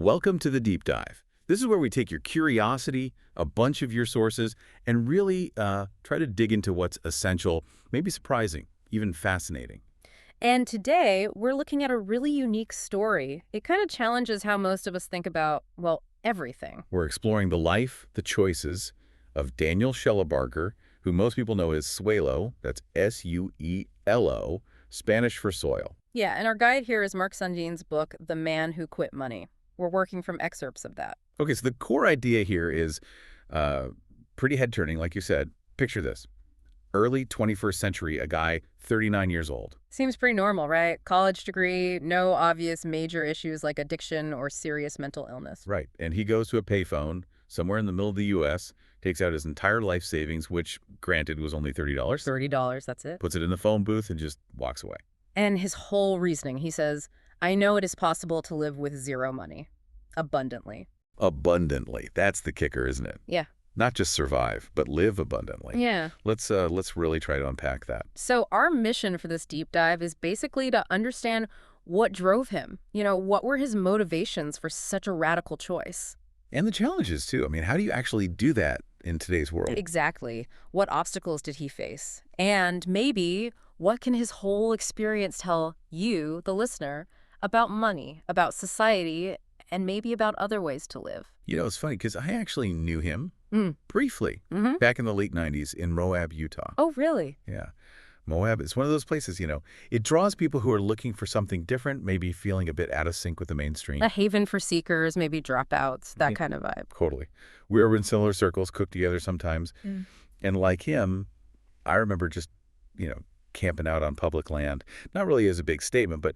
Welcome to the Deep Dive. This is where we take your curiosity, a bunch of your sources, and really try to dig into what's essential, maybe surprising, even fascinating. And today, we're looking at a really unique story. It kind of challenges how most of us think about, well, everything. We're exploring the life, the choices of Daniel Suelo, who most people know as Suelo, that's S-U-E-L-O, Spanish for soil. Yeah, and our guide here is Mark Sundeen's book, The Man Who Quit Money. We're working from excerpts of that. Okay, so the core idea here is pretty head-turning, like you said. Picture this. Early 21st century, a guy 39 years old. Seems pretty normal, right? College degree, no obvious major issues like addiction or serious mental illness. Right, and he goes to a payphone somewhere in the middle of the U.S., takes out his entire life savings, which, granted, was only $30. $30, that's it. Puts it in the phone booth and just walks away. And his whole reasoning, he says, I know it is possible to live with zero money. Abundantly. Abundantly. That's the kicker, isn't it? Yeah. Not just survive, but live abundantly. Yeah. Let's really try to unpack that. So our mission for this deep dive is basically to understand what drove him. What were his motivations for such a radical choice? And the challenges, too. I mean, how do you actually do that in today's world? Exactly. What obstacles did he face? And maybe what can his whole experience tell you, the listener, about money, about society, and maybe about other ways to live? It's funny because I actually knew him briefly Mm-hmm. back in the late 90s in Moab, Utah. Oh, really? Yeah. Moab is one of those places, it draws people who are looking for something different, maybe feeling a bit out of sync with the mainstream. A haven for seekers, maybe dropouts, that kind of vibe. Totally. We were in similar circles, cooked together sometimes. Mm. And like him, I remember just, camping out on public land. Not really as a big statement, but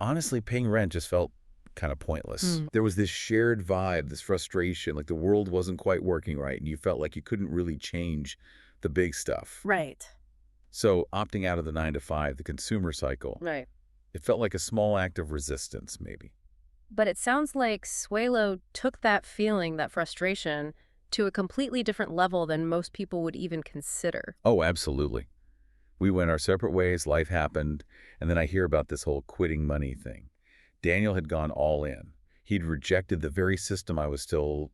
honestly, paying rent just felt kind of pointless. There was this shared vibe, this frustration, like the world wasn't quite working right, and you felt like you couldn't really change the big stuff. Right. So opting out of the 9-to-5, the consumer cycle, Right. it felt like a small act of resistance, maybe. But it sounds like Suelo took that feeling, that frustration, to a completely different level than most people would even consider. Oh, absolutely. We went our separate ways, life happened, and then I hear about this whole quitting money thing. Daniel had gone all in. He'd rejected the very system I was still,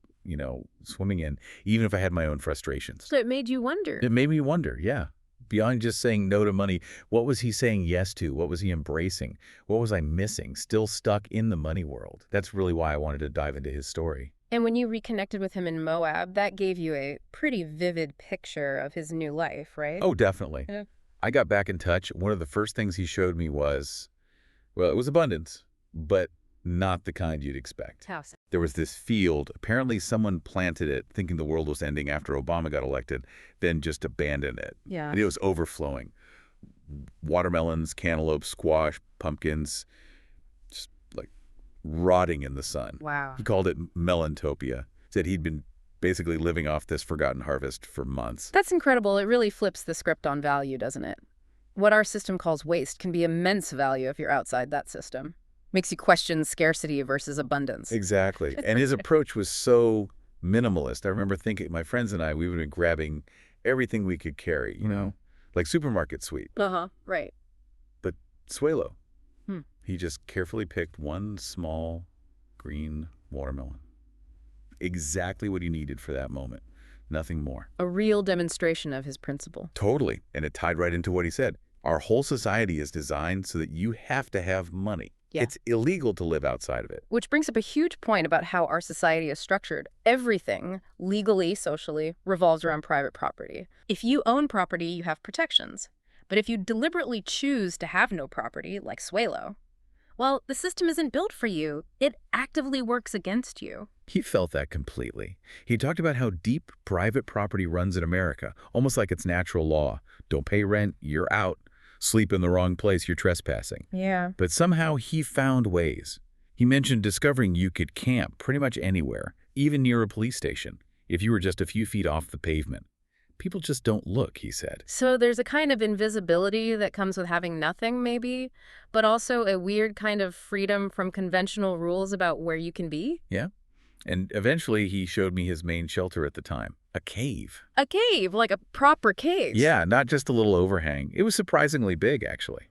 swimming in, even if I had my own frustrations. So it made you wonder. It made me wonder, yeah. Beyond just saying no to money, what was he saying yes to? What was he embracing? What was I missing? Still stuck in the money world. That's really why I wanted to dive into his story. And when you reconnected with him in Moab, that gave you a pretty vivid picture of his new life, right? Oh, definitely. Yeah. I got back in touch. One of the first things he showed me was, well, it was abundance, but not the kind you'd expect. How so? There was this field. Apparently someone planted it thinking the world was ending after Obama got elected, then just abandoned it. Yeah. And it was overflowing. Watermelons, cantaloupe, squash, pumpkins, just like rotting in the sun. Wow. He called it melantopia. Said he'd been basically living off this forgotten harvest for months. That's incredible. It really flips the script on value, doesn't it? What our system calls waste can be immense value if you're outside that system. Makes you question scarcity versus abundance. Exactly. And his approach was so minimalist. I remember thinking, my friends and I, we would have been grabbing everything we could carry, like supermarket sweep. Uh-huh, right. But Suelo, he just carefully picked one small green watermelon. Exactly what he needed for that moment. Nothing more. A real demonstration of his principle. Totally. And it tied right into what he said. Our whole society is designed so that you have to have money. Yeah. It's illegal to live outside of it. Which brings up a huge point about how our society is structured. Everything, legally, socially, revolves around private property. If you own property, you have protections. But if you deliberately choose to have no property, like Suelo, well, the system isn't built for you. It actively works against you. He felt that completely. He talked about how deep private property runs in America, almost like it's natural law. Don't pay rent, you're out. Sleep in the wrong place, you're trespassing. Yeah. But somehow he found ways. He mentioned discovering you could camp pretty much anywhere, even near a police station, if you were just a few feet off the pavement. People just don't look, he said. So there's a kind of invisibility that comes with having nothing, maybe, but also a weird kind of freedom from conventional rules about where you can be? Yeah. And eventually he showed me his main shelter at the time, a cave. A cave, like a proper cave. Yeah, not just a little overhang. It was surprisingly big, actually.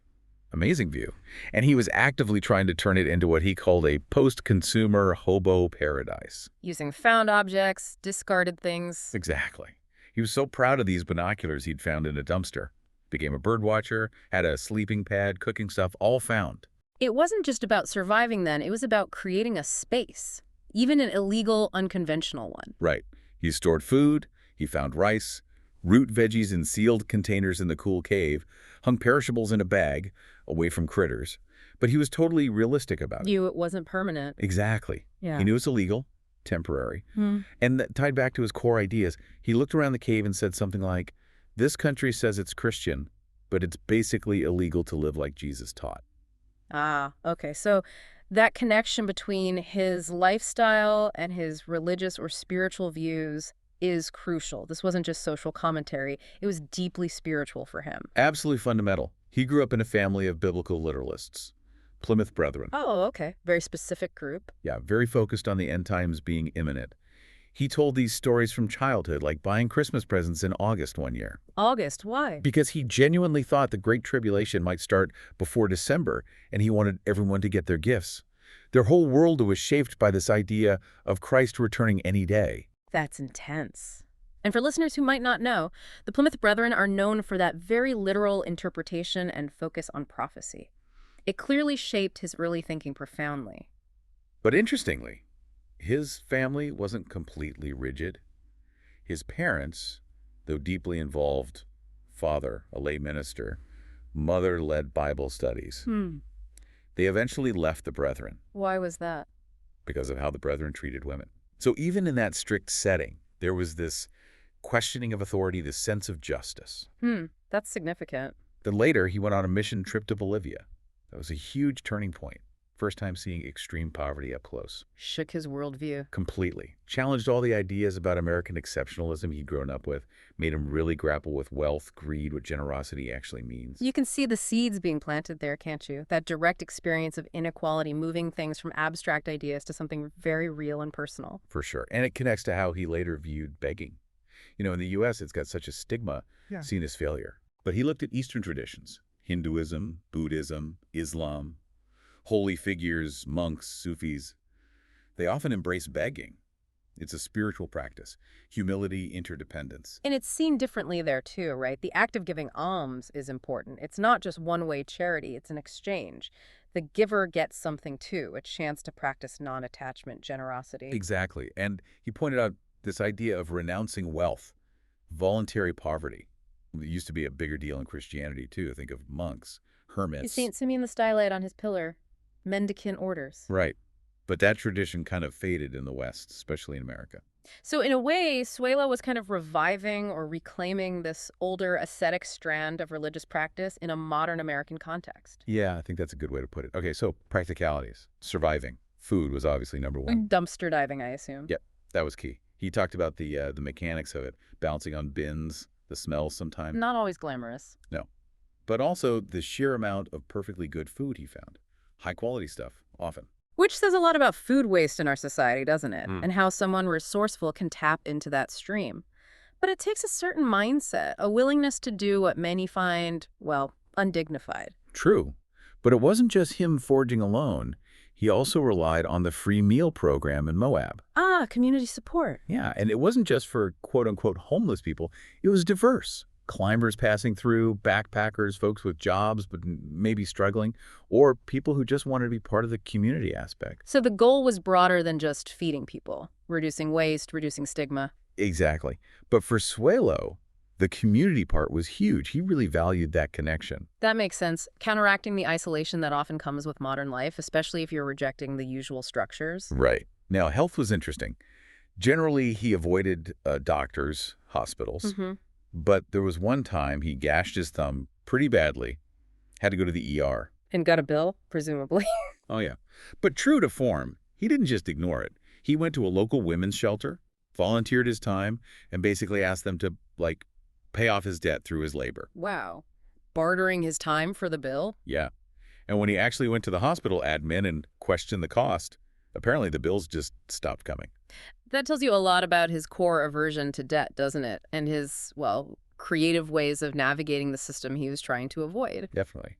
Amazing view. And he was actively trying to turn it into what he called a post-consumer hobo paradise. Using found objects, discarded things. Exactly. He was so proud of these binoculars he'd found in a dumpster. Became a bird watcher, had a sleeping pad, cooking stuff, all found. It wasn't just about surviving then, it was about creating a space, even an illegal, unconventional one. Right. He stored food, he found rice, root veggies in sealed containers in the cool cave, hung perishables in a bag, away from critters. But he was totally realistic about it. It wasn't permanent. Exactly. Yeah. He knew it's illegal, temporary. And that tied back to his core ideas. He looked around the cave and said something like, "This country says it's Christian, but it's basically illegal to live like Jesus taught." Ah, okay. So that connection between his lifestyle and his religious or spiritual views is crucial. This wasn't just social commentary. It was deeply spiritual for him. Absolutely fundamental. He grew up in a family of biblical literalists, Plymouth Brethren. Oh, okay. Very specific group. Yeah, very focused on the end times being imminent. He told these stories from childhood, like buying Christmas presents in August one year. August, why? Because he genuinely thought the Great Tribulation might start before December, and he wanted everyone to get their gifts. Their whole world was shaped by this idea of Christ returning any day. That's intense. And for listeners who might not know, the Plymouth Brethren are known for that very literal interpretation and focus on prophecy. It clearly shaped his early thinking profoundly. But interestingly, his family wasn't completely rigid. His parents, though deeply involved, father, a lay minister, mother led Bible studies. They eventually left the Brethren Why was that? because of how the Brethren treated women. So even in that strict setting, there was this questioning of authority, this sense of justice. That's significant. Then later, he went on a mission trip to Bolivia. That was a huge turning point. First time seeing extreme poverty up close. Shook his worldview. Completely. Challenged all the ideas about American exceptionalism he'd grown up with. Made him really grapple with wealth, greed, what generosity actually means. You can see the seeds being planted there, can't you? That direct experience of inequality moving things from abstract ideas to something very real and personal. For sure. And it connects to how he later viewed begging. You know, in the U.S., it's got such a stigma seen as failure. But he looked at Eastern traditions. Hinduism, Buddhism, Islam, holy figures, monks, Sufis. They often embrace begging. It's a spiritual practice. Humility, interdependence. And it's seen differently there too, right? The act of giving alms is important. It's not just one-way charity, it's an exchange. The giver gets something too, a chance to practice non-attachment generosity. Exactly. And he pointed out this idea of renouncing wealth, voluntary poverty. It used to be a bigger deal in Christianity too. Think of monks, hermits. St. Simeon the Stylite on his pillar, mendicant orders. Right. But that tradition kind of faded in the West, especially in America. So in a way, Suelo was kind of reviving or reclaiming this older ascetic strand of religious practice in a modern American context. Yeah, I think that's a good way to put it. Okay, so practicalities. Surviving. Food was obviously number one. Dumpster diving, I assume. Yep, that was key. He talked about the mechanics of it, balancing on bins, the smells sometimes. Not always glamorous. No. But also the sheer amount of perfectly good food he found. High quality stuff, often. Which says a lot about food waste in our society, doesn't it? And how someone resourceful can tap into that stream. But it takes a certain mindset, a willingness to do what many find, well, undignified. True. But it wasn't just him foraging alone. He also relied on the free meal program in Moab. Ah, community support. Yeah, and it wasn't just for quote-unquote homeless people. It was diverse. Climbers passing through, backpackers, folks with jobs but maybe struggling, or people who just wanted to be part of the community aspect. So the goal was broader than just feeding people, reducing waste, reducing stigma. Exactly. But for Suelo, the community part was huge. He really valued that connection. That makes sense. Counteracting the isolation that often comes with modern life, especially if you're rejecting the usual structures. Right. Now, health was interesting. Generally, he avoided doctors, hospitals. But there was one time he gashed his thumb pretty badly, had to go to the ER. And got a bill, presumably. Oh, yeah. But true to form, he didn't just ignore it. He went to a local women's shelter, volunteered his time, and basically asked them to, pay off his debt through his labor. Wow. Bartering his time for the bill? Yeah. And when he actually went to the hospital admin and questioned the cost, apparently the bills just stopped coming. That tells you a lot about his core aversion to debt, doesn't it? And his, well, creative ways of navigating the system he was trying to avoid. Definitely.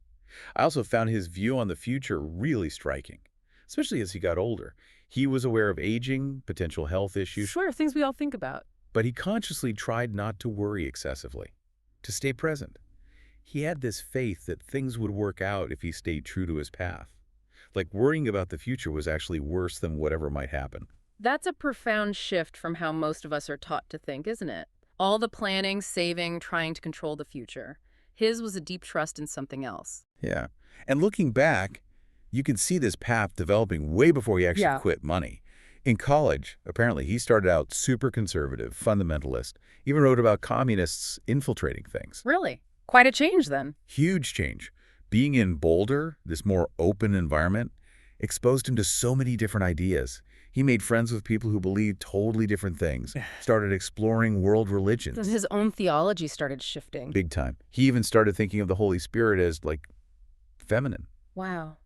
I also found his view on the future really striking, especially as he got older. He was aware of aging, potential health issues, Sure, things we all think about. but he consciously tried not to worry excessively, to stay present. He had this faith that things would work out if he stayed true to his path. Like worrying about the future was actually worse than whatever might happen. That's a profound shift from how most of us are taught to think, isn't it? All the planning, saving, trying to control the future. His was a deep trust in something else. Yeah. And looking back, you can see this path developing way before he actually Yeah. quit money. In college, apparently, he started out super conservative, fundamentalist, even wrote about communists infiltrating things. Really? Quite a change then. Huge change. Being in Boulder, this more open environment, exposed him to so many different ideas. He made friends with people who believed totally different things, started exploring world religions. His own theology started shifting. Big time. He even started thinking of the Holy Spirit as, like, feminine. Wow.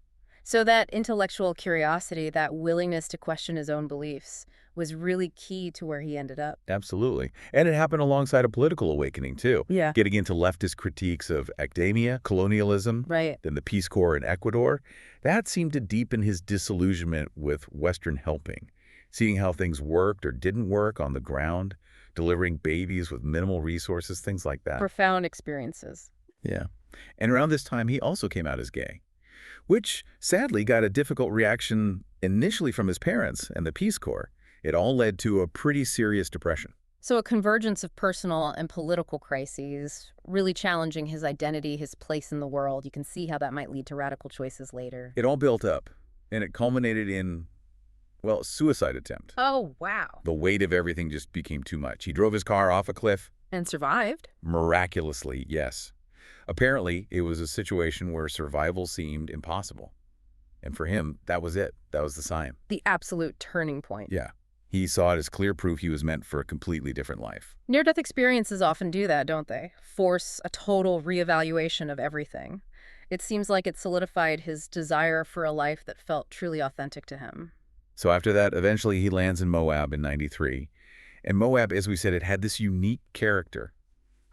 So that intellectual curiosity, that willingness to question his own beliefs, was really key to where he ended up. Absolutely. And it happened alongside a political awakening, too. Yeah. Getting into leftist critiques of academia, colonialism, Right. then the Peace Corps in Ecuador. That seemed to deepen his disillusionment with Western helping, seeing how things worked or didn't work on the ground, delivering babies with minimal resources, things like that. Profound experiences. Yeah. And around this time, he also came out as gay, which sadly got a difficult reaction initially from his parents and the Peace Corps. It all led to a pretty serious depression. So a convergence of personal and political crises, really challenging his identity, his place in the world. You can see how that might lead to radical choices later. It all built up, and it culminated in, well, suicide attempt. Oh, wow. The weight of everything just became too much. He drove his car off a cliff. And survived. Miraculously, yes. Apparently, it was a situation where survival seemed impossible. And for him, that was it. That was the sign. The absolute turning point. Yeah. He saw it as clear proof he was meant for a completely different life. Near-death experiences often do that, don't they? Force a total reevaluation of everything. It seems like it solidified his desire for a life that felt truly authentic to him. So after that, eventually he lands in Moab in '93. And Moab, as we said, it had this unique character.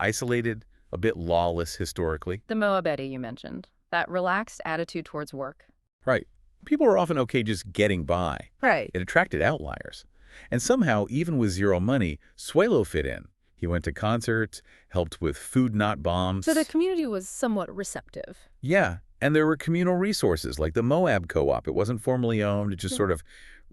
Isolated, a bit lawless historically. The Moabite you mentioned. That relaxed attitude towards work. Right. People were often okay just getting by. Right. It attracted outliers. And somehow, even with zero money, Suelo fit in. He went to concerts, helped with food not bombs. So the community was somewhat receptive. Yeah, and there were communal resources like the Moab Co-op. It wasn't formally owned, it just sort of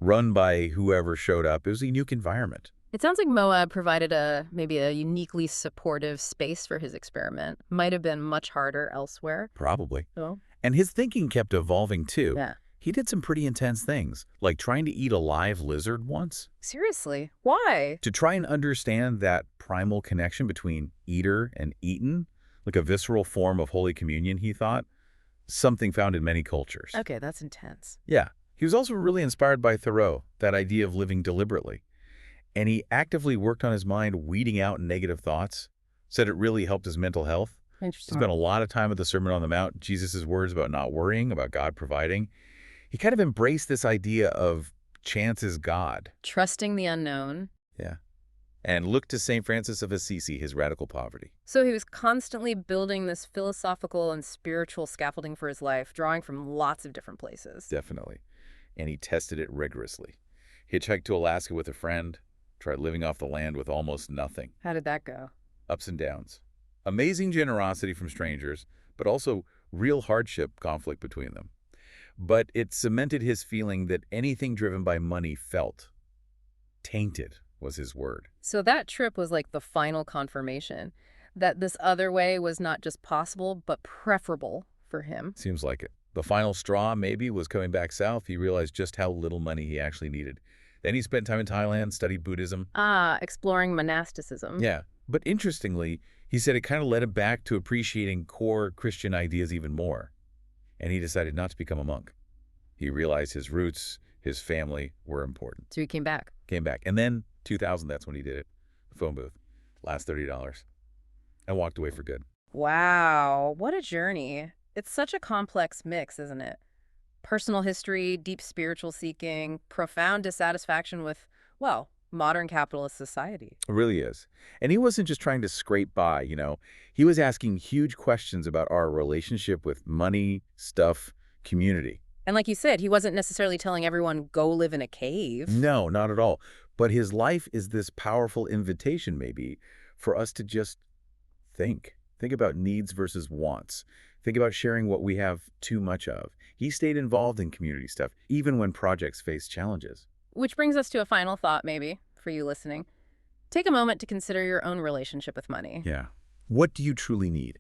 run by whoever showed up. It was a unique environment. It sounds like Moab provided maybe a uniquely supportive space for his experiment. Might have been much harder elsewhere. Probably. Oh. And his thinking kept evolving too. Yeah. He did some pretty intense things, like trying to eat a live lizard once. Seriously? Why? To try and understand that primal connection between eater and eaten, like a visceral form of Holy Communion, he thought, something found in many cultures. Okay, that's intense. Yeah. He was also really inspired by Thoreau, that idea of living deliberately. And he actively worked on his mind, weeding out negative thoughts, said it really helped his mental health. He Interesting. spent a lot of time at the Sermon on the Mount, Jesus' words about not worrying, about God providing. He kind of embraced this idea of chance is God. Trusting the unknown. Yeah. And looked to St. Francis of Assisi, his radical poverty. So he was constantly building this philosophical and spiritual scaffolding for his life, drawing from lots of different places. Definitely. And he tested it rigorously. Hitchhiked to Alaska with a friend, tried living off the land with almost nothing. How did that go? Ups and downs. Amazing generosity from strangers, but also real hardship, conflict between them. But it cemented his feeling that anything driven by money felt tainted, was his word. So that trip was like the final confirmation that this other way was not just possible, but preferable for him. Seems like it. The final straw, maybe, was coming back south. He realized just how little money he actually needed. Then he spent time in Thailand, studied Buddhism. Exploring monasticism. Yeah. But interestingly, he said it kind of led him back to appreciating core Christian ideas even more. And he decided not to become a monk. He realized his roots, his family were important. So he came back. Came back. And then 2000, that's when he did it. Phone booth. Last $30. And walked away for good. Wow, what a journey. It's such a complex mix, isn't it? Personal history, deep spiritual seeking, profound dissatisfaction with, well, modern capitalist society. It really is. And he wasn't just trying to scrape by. He was asking huge questions about our relationship with money, stuff, community. And like you said, he wasn't necessarily telling everyone, go live in a cave. No, not at all. But his life is this powerful invitation, maybe, for us to just think. Think about needs versus wants. Think about sharing what we have too much of. He stayed involved in community stuff, even when projects faced challenges. Which brings us to a final thought, maybe, for you listening. Take a moment to consider your own relationship with money. Yeah. What do you truly need?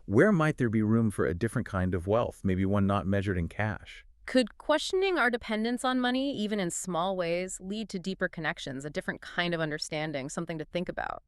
Where might there be room for a different kind of wealth, maybe one not measured in cash? Could questioning our dependence on money, even in small ways, lead to deeper connections, a different kind of understanding, something to think about?